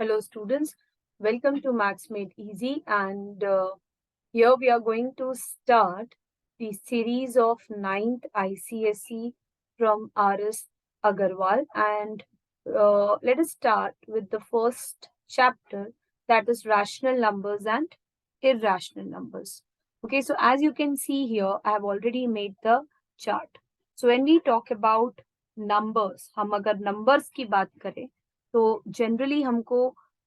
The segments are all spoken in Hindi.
Hello students, welcome to Maths Made Easy and here we are going to start the series of 9th ICSE from RS Agarwal and let us start with the first chapter, that is rational numbers and irrational numbers. Okay, so as you can see here, I have already made the chart. So when we talk about numbers, हम अगर numbers की बात करें तो जनरली हमको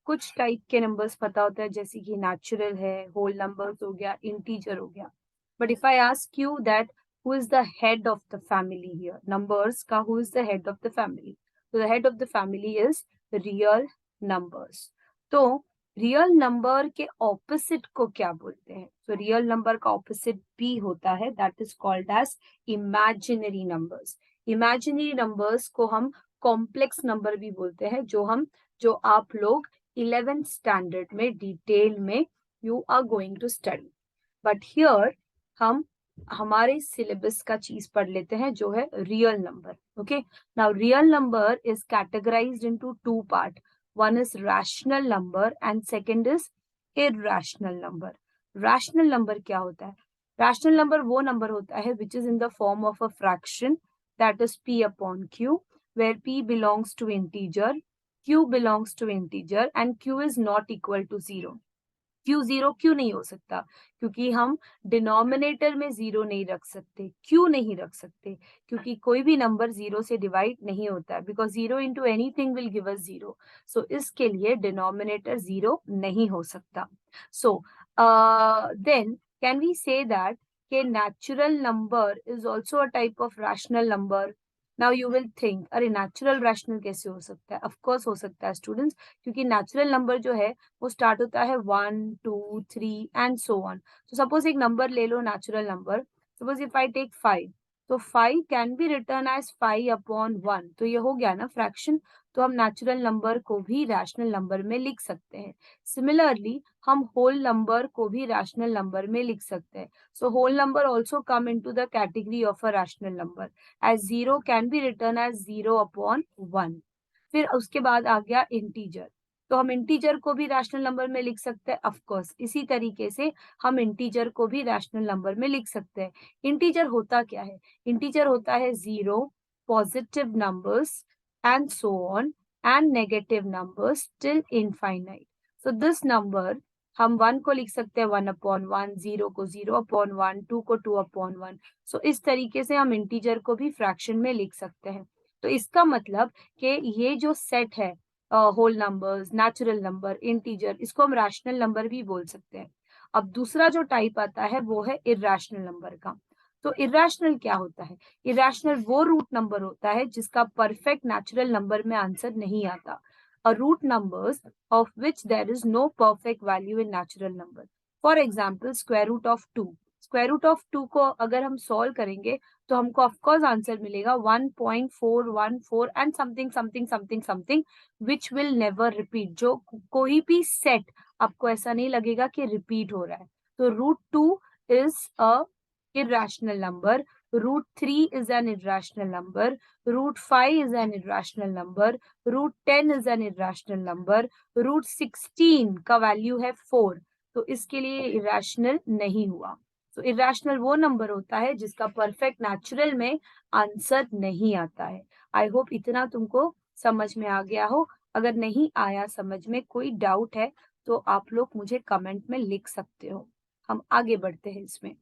कुछ टाइप के नंबर्स पता होता है, जैसे कि नेचुरल है, होल नंबर्स हो गया, इंटीजर हो गया. But if I ask you that who is the head of the family here, numbers का who is the head of the family, तो the head of the family is real numbers. तो रियल नंबर के ऑपोजिट को क्या बोलते हैं? तो रियल नंबर का ऑपोजिट भी होता है, that is called as imaginary numbers. Imaginary numbers को हम कॉम्प्लेक्स नंबर भी बोलते हैं, जो आप लोग 11th स्टैंडर्ड में डिटेल में you are going to study. But here हम हमारे सिलेबस का चीज पढ़ लेते हैं, जो है real number. Okay, now real number is categorised into two part. One is rational number and second is irrational number. Rational number क्या होता है? रैशनल नंबर वो नंबर होता है which is in the form of a fraction, that is p upon q, where p belongs to integer, q belongs to integer and q is not equal to 0. q 0 क्यों नहीं हो सकता? क्योंकि हम डिनोमिनेटर में 0 नहीं रख सकते. क्यों नहीं रख सकते? क्योंकि कोई भी नंबर 0 से डिवाइड नहीं होता है, because 0 into anything will give us 0. So इसके लिए डिनोमिनेटर 0 नहीं हो सकता. So then can we say that कि natural number is also a type of rational number. Now you will think, अरे natural rational कैसे हो सकता है? Of course हो सकता है students, क्योंकि natural number जो है वो स्टार्ट होता है 1, 2, 3 एंड सो ऑन. तो सपोज एक नंबर ले लो, natural number. Suppose if I take 5, तो 5 can be return as 5 upon 1. तो ये हो गया ना फ्रैक्शन. तो हम नेचुरल नंबर को भी रैशनल नंबर में लिख सकते हैं. सिमिलरली हम होल नंबर को भी रैशनल नंबर में लिख सकते हैं. So whole number also come into the category of a rational number, as 0 can be written as 0 upon 1. फिर उसके बाद आ गया इंटीजर. तो हम इंटीजर को भी रैशनल नंबर में लिख सकते हैं. ऑफ कोर्स इसी तरीके से हम इंटीजर को भी रैशनल नंबर में लिख सकते हैं. इंटीजर होता क्या है? इंटीजर होता है 0, positive numbers and so on and negative numbers till infinite. So this number हम 1 को लिख सकते हैं 1 अपॉन 1, 0 को 0 अपॉन 1, 2 को 2 अपॉन 1. सो इस तरीके से हम इंटीजर को भी फ्रैक्शन में लिख सकते हैं. तो इसका मतलब कि ये जो सेट है, whole numbers, natural number, integer, इसको हम रैशनल नंबर भी बोल सकते हैं. अब दूसरा जो टाइप आता है वो है इरैशनल नंबर का. तो इरैशनल क्या होता है? इरैशनल वो रूट नंबर होता है जिसका परफेक्ट नेचुरल नंबर में आंसर नहीं आता. A root numbers of which there is no perfect value in natural number. For example, square root of 2. Square root of 2 को अगर हम सॉल्व करेंगे तो हमको ऑफ कोर्स आंसर मिलेगा 1.414 and something something something something which will never repeat. जो कोई भी सेट आपको ऐसा नहीं लगेगा कि रिपीट हो रहा है. तो root 2 is a irrational number, root 3 is an irrational number, root 5 is an irrational number, root 10 is an irrational number, root 16 का वैल्यू है 4. तो इसके लिए irrational नहीं हुआ. तो irrational वो नंबर होता है जिसका परफेक्ट नेचुरल में आंसर नहीं आता है. आई होप इतना तुमको समझ में आ गया हो. अगर नहीं आया समझ में, कोई डाउट है तो आप लोग मुझे कमेंट में लिख सकते हो. हम आगे बढ़ते हैं इसमें.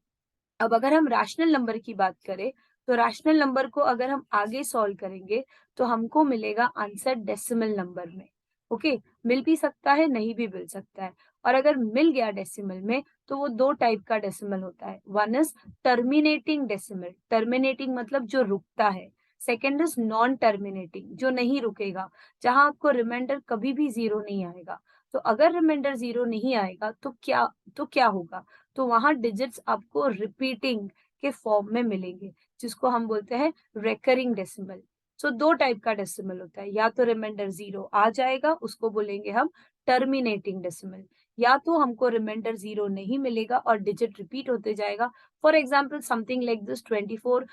अब अगर हम रैशनल नंबर की बात करें तो रैशनल नंबर को अगर हम आगे सॉल्व करेंगे तो हमको मिलेगा आंसर डेसिमल नंबर में. ओके, मिल भी सकता है, नहीं भी मिल सकता है. और अगर मिल गया डेसिमल में तो वो दो टाइप का डेसिमल होता है. One is terminating decimal. Terminating मतलब जो रुकता है. सेकेंड इज नॉन टर्मिनेटिंग, जो नहीं रुकेगा, जहां आपको रिमाइंडर कभी भी 0 नहीं आएगा. तो अगर रिमाइंडर 0 नहीं आएगा तो क्या होगा? तो वहां डिजिट्स आपको रिपीटिंग के फॉर्म में मिलेंगे, जिसको हम बोलते हैं रेकरिंग डेसिमल. सो दो टाइप का डेसिमल होता है. या तो रिमाइंडर 0 आ जाएगा, उसको बोलेंगे हम टर्मिनेटिंग डेसिमल. या तो हमको रिमाइंडर 0 नहीं मिलेगा और डिजिट रिपीट होते जाएगा. For example, something like this 24,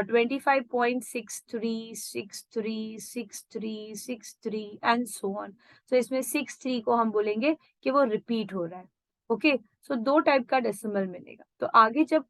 25.63636363 and so on. So इसमें 63 को हम बोलेंगे कि वो रिपीट हो रहा है. ओके, सो दो टाइप का डेसिमल मिलेगा. तो आगे जब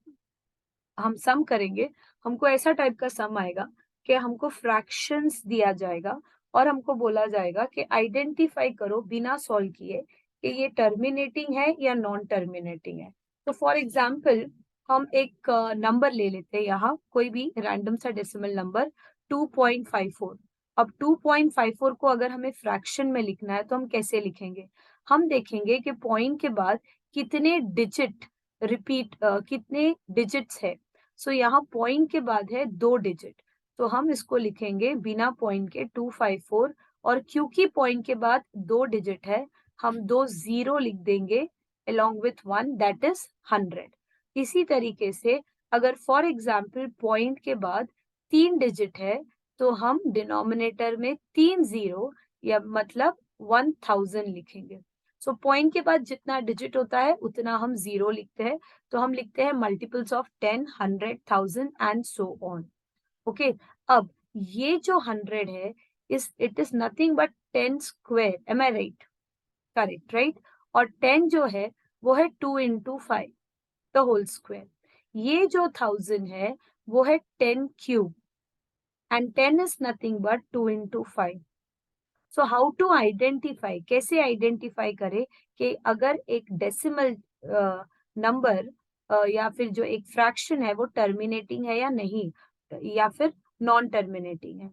हम सम करेंगे, हमको ऐसा टाइप का सम आएगा कि हमको फ्रैक्शंस दिया जाएगा और हमको बोला जाएगा कि आइडेंटिफाई करो बिना सॉल्व किए कि ये टर्मिनेटिंग है या नॉन टर्मिनेटिंग है. तो फॉर एग्जाम्पल हम एक नंबर ले लेते हैं, यहाँ कोई भी रैंडम सा डेसिमल नंबर 2.54. अब 2.54 को अगर हमें फ्रैक्शन में लिखना है तो हम कैसे लिखेंगे? हम देखेंगे कि पॉइंट के बाद कितने डिजिट रिपीट, कितने डिजिट्स है. सो यहाँ पॉइंट के बाद है 2 डिजिट, तो हम इसको लिखेंगे बिना पॉइंट के 254. और क्योंकि पॉइंट के बाद 2 डिजिट है, हम 2 जीरो लिख देंगे along with 1, that is 100. इसी तरीके से अगर फॉर एग्जाम्पल पॉइंट के बाद 3 डिजिट है, तो हम डिनोमिनेटर में 3 जीरो या मतलब 1000 लिखेंगे. सो पॉइंट के बाद जितना डिजिट होता है उतना हम जीरो लिखते हैं. तो हम लिखते हैं multiples of 10, 100, 1000 and so on. Okay, अब ये जो 100 है it is nothing but 10 square. Am I right? Correct, right. और 10 जो है वो है 2 into 5 द होल स्क्वायर. ये जो 1000 है वो है 10 cube and 10 is nothing but 2 into 5. So how to identify, कैसे आइडेंटिफाई करे कि अगर एक डेसिमल नंबर या फिर जो एक फ्रैक्शन है वो टर्मिनेटिंग है या नहीं, या फिर नॉन टर्मिनेटिंग है.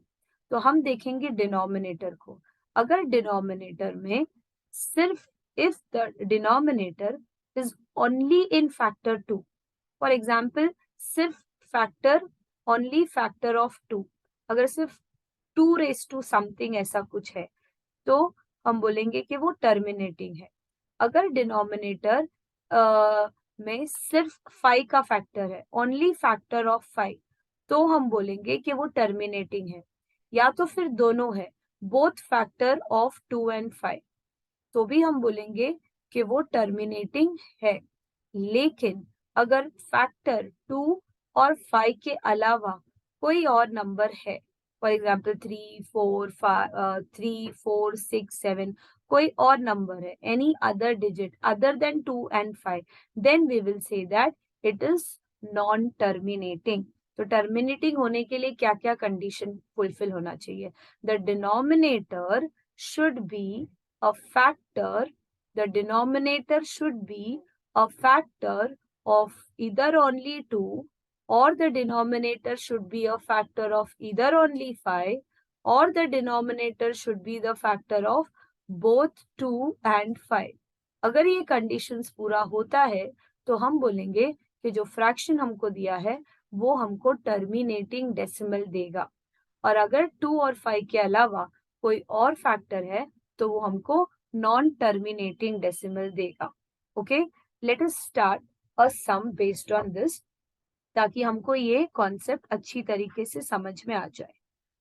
तो हम देखेंगे डिनोमिनेटर को. अगर डिनोमिनेटर में सिर्फ if the denominator is only in factor 2, for example सिर्फ फैक्टर, ओनली फैक्टर ऑफ 2, अगर सिर्फ 2 रेज टू समथिंग ऐसा कुछ है, तो हम बोलेंगे कि वो टर्मिनेटिंग है. अगर डिनोमिनेटर में सिर्फ 5 का फैक्टर है, ओनली फैक्टर ऑफ 5, तो हम बोलेंगे कि वो टर्मिनेटिंग है. या तो फिर दोनों है, बोथ फैक्टर ऑफ 2 and 5, तो भी हम बोलेंगे कि वो टर्मिनेटिंग है. लेकिन अगर फैक्टर 2 और 5 के अलावा कोई और नंबर है, फॉर एग्जाम्पल 3, 4, 6, 7, कोई और नंबर है, any other digit other than 2 and 5, then we will say that it is non terminating. तो टर्मिनेटिंग होने के लिए क्या क्या कंडीशन फुलफिल होना चाहिए? The denominator should be a factor, the denominator should be a factor of either only 2, or the denominator should be a factor of either only 5, or the denominator should be the factor of both 2 and 5. अगर ये कंडीशंस पूरा होता है तो हम बोलेंगे कि जो फ्रैक्शन हमको दिया है वो हमको टर्मिनेटिंग डेसिमल देगा. और अगर 2 और 5 के अलावा कोई और फैक्टर है तो वो हमको नॉन टर्मिनेटिंग डेसिमल देगा. Okay, let us start a sum based on this, ताकि हमको ये कॉन्सेप्ट अच्छी तरीके से समझ में आ जाए.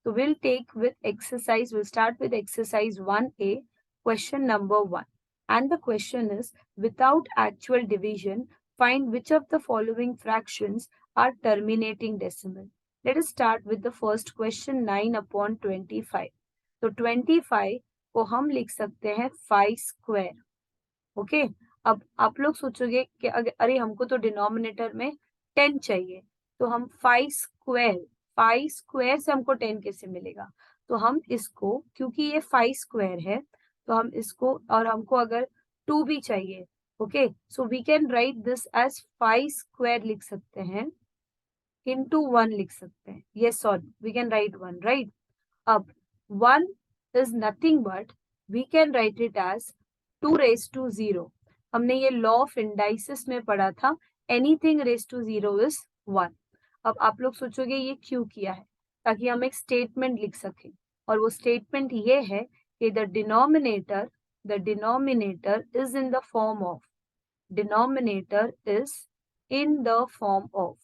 तो will take with exercise, will start with exercise 1A, question number 1. And the question is without actual division find which of the following fractions are terminating decimal. Let us start with the first question, 9/25. तो 25 को हम लिख सकते हैं 5 स्क्वायर. ओके, अब आप लोग सोचोगे कि अरे हमको तो डिनोमिनेटर में 10 चाहिए, तो हम 5 स्क्वायर से हमको 10 कैसे मिलेगा? तो हम इसको, क्योंकि ये 5 स्क्वायर है, तो हम इसको, और हमको अगर 2 भी चाहिए, okay, so we can write this as 5 square लिख सकते हैं, into 1 लिख सकते हैं. Yes or no? We can write 1, right? अब 1 is nothing but we can write it as 2 raised to 0. हमने ये लॉ ऑफ इंडाइसिस में पढ़ा था, एनीथिंग रेज टू 0 इज 1. अब आप लोग सोचोगे ये क्यों किया है? ताकि हम एक स्टेटमेंट लिख सकें, और वो स्टेटमेंट ये है कि the denominator is in the form of, denominator is in the form of,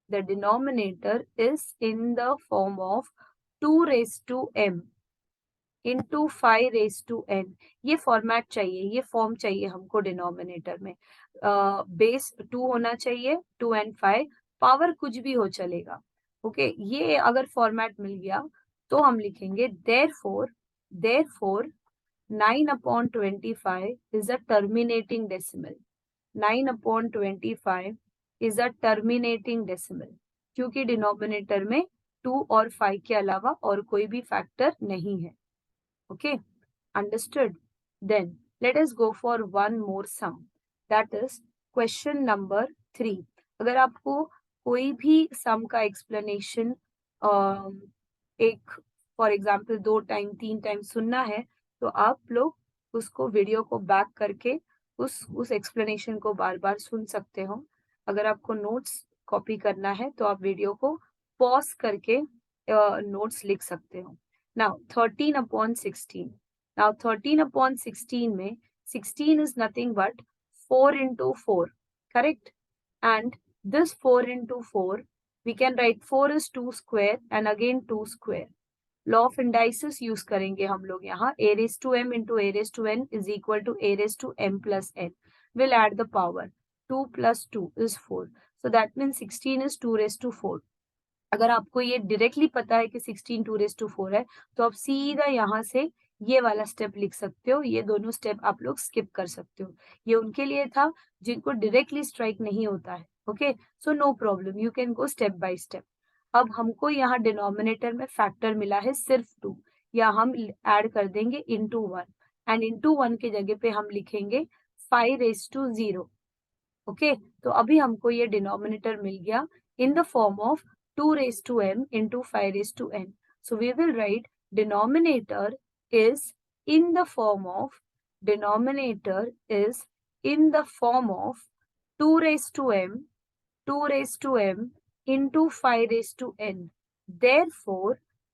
the denominator is in the form of 2 raised to m. Into 5⁻n। ये फॉर्मेट चाहिए, ये फॉर्म चाहिए हमको डिनोमिनेटर में। बेस 2 होना चाहिए, 2 and 5, पावर कुछ भी हो चलेगा। ओके, ये अगर फॉर्मेट मिल गया तो हम लिखेंगे therefore 9/25 is a terminating decimal. 9/25 is a terminating decimal, क्योंकि डिनोमिनेटर में 2 और 5 के अलावा और कोई भी फैक्टर नहीं है। Okay, understood. Then let us go for one more sum. That is question number 3. अगर आपको कोई भी सम का एक्सप्लेनेशन एक फॉर एग्जाम्पल 2 टाइम 3 टाइम सुनना है, तो आप लोग उसको वीडियो को बैक करके उस एक्सप्लेनेशन को बार बार सुन सकते हो। अगर आपको नोट्स कॉपी करना है तो आप वीडियो को पॉज करके नोट्स लिख सकते हो। Now 13/16. Now 13/16 में 16 is nothing but 4 into 4, correct? And this 4 into 4, we can write 4 is 2 square and again 2 square. Law of indices use करेंगे हम लोग यहाँ। a raised to m into a raised to n is equal to a raised to m plus n. We'll add the power. 2 plus 2 is 4. So that means 16 is 2 raised to 4. अगर आपको ये डायरेक्टली पता है कि 16 2⁻4 है, तो आप सीधा यहाँ से ये वाला स्टेप लिख सकते हो। ये दोनों स्टेप आप लोग स्किप कर सकते हो। ये उनके लिए था जिनको डायरेक्टली स्ट्राइक नहीं होता है। Okay, so no problem, you can go step by step. अब हमको यहाँ डिनोमिनेटर में फैक्टर मिला है सिर्फ 2, या हम ऐड कर देंगे into 1, एंड into 1 के जगह पे हम लिखेंगे 5⁻0। ओके, तो अभी हमको ये डिनोमिनेटर मिल गया in the form of 2 raised to m into 5 raised to n. So we will write denominator is in the form of 2 raised to m into 5 raised to n. Therefore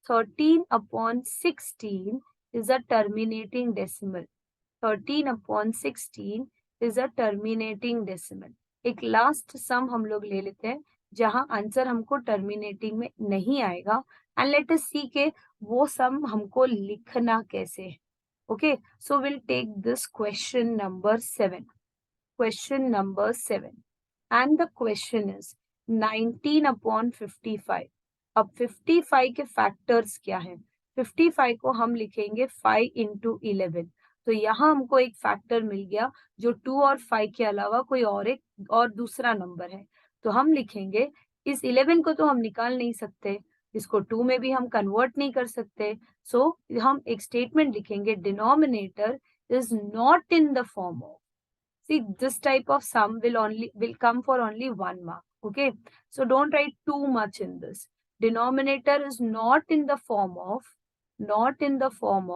13/16 is a terminating decimal. 13/16 is a terminating decimal. एक लास्ट सम हम लोग ले लेते हैं जहां आंसर हमको टर्मिनेटिंग में नहीं आएगा, एंड लेट अस सी के वो सम हमको लिखना कैसे है। Okay, so will take this question number 7। Question number 7, and the question is 19/55। अब 55 के फैक्टर्स क्या है? 55 को हम लिखेंगे 5 into 11। तो यहाँ हमको एक फैक्टर मिल गया जो 2 और 5 के अलावा कोई और दूसरा नंबर है। तो हम लिखेंगे, इस 11 को तो हम निकाल नहीं सकते, इसको 2 में भी हम कन्वर्ट नहीं कर सकते। सो हम एक स्टेटमेंट लिखेंगे, denominator is not in the form of. See, this type of sum will come for only 1 mark. Okay, so don't write too much in this. Denominator is not in the form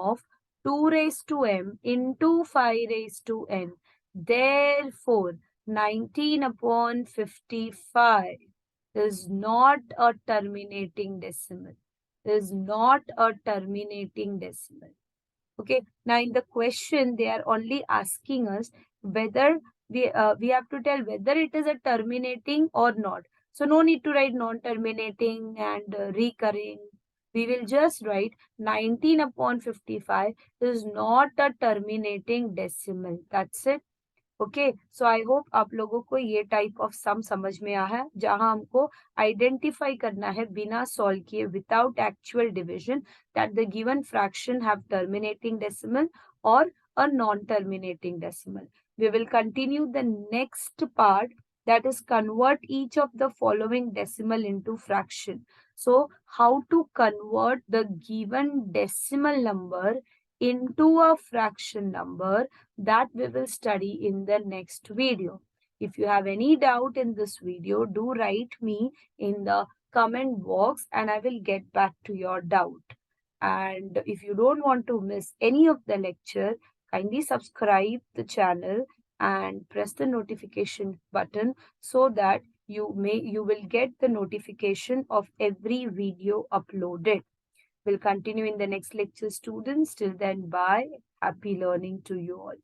of 2 raised to m into 5 raised to n. Therefore 19/55 is not a terminating decimal. Is not a terminating decimal. Okay, now in the question they are only asking us whether we have to tell whether it is a terminating or not. So no need to write non-terminating and recurring. We will just write 19/55 is not a terminating decimal. That's it. Okay, so I hope आप लोगों को ये टाइप ऑफ सम समझ में आया है, जहां हमको आइडेंटिफाई करना है बिना सॉल्व किए, without actual division, that the given fraction have terminating decimal और a non-terminating decimal. We will continue the next part, that is convert each of the following decimal into fraction. So how to convert the given decimal number into a fraction number, that we will study in the next video. If you have any doubt in this video, do write me in the comment box and I will get back to your doubt. And if you don't want to miss any of the lecture, kindly subscribe the channel and press the notification button so that you will get the notification of every video uploaded. We'll continue in the next lecture, students. Till then, bye. Happy learning to you all.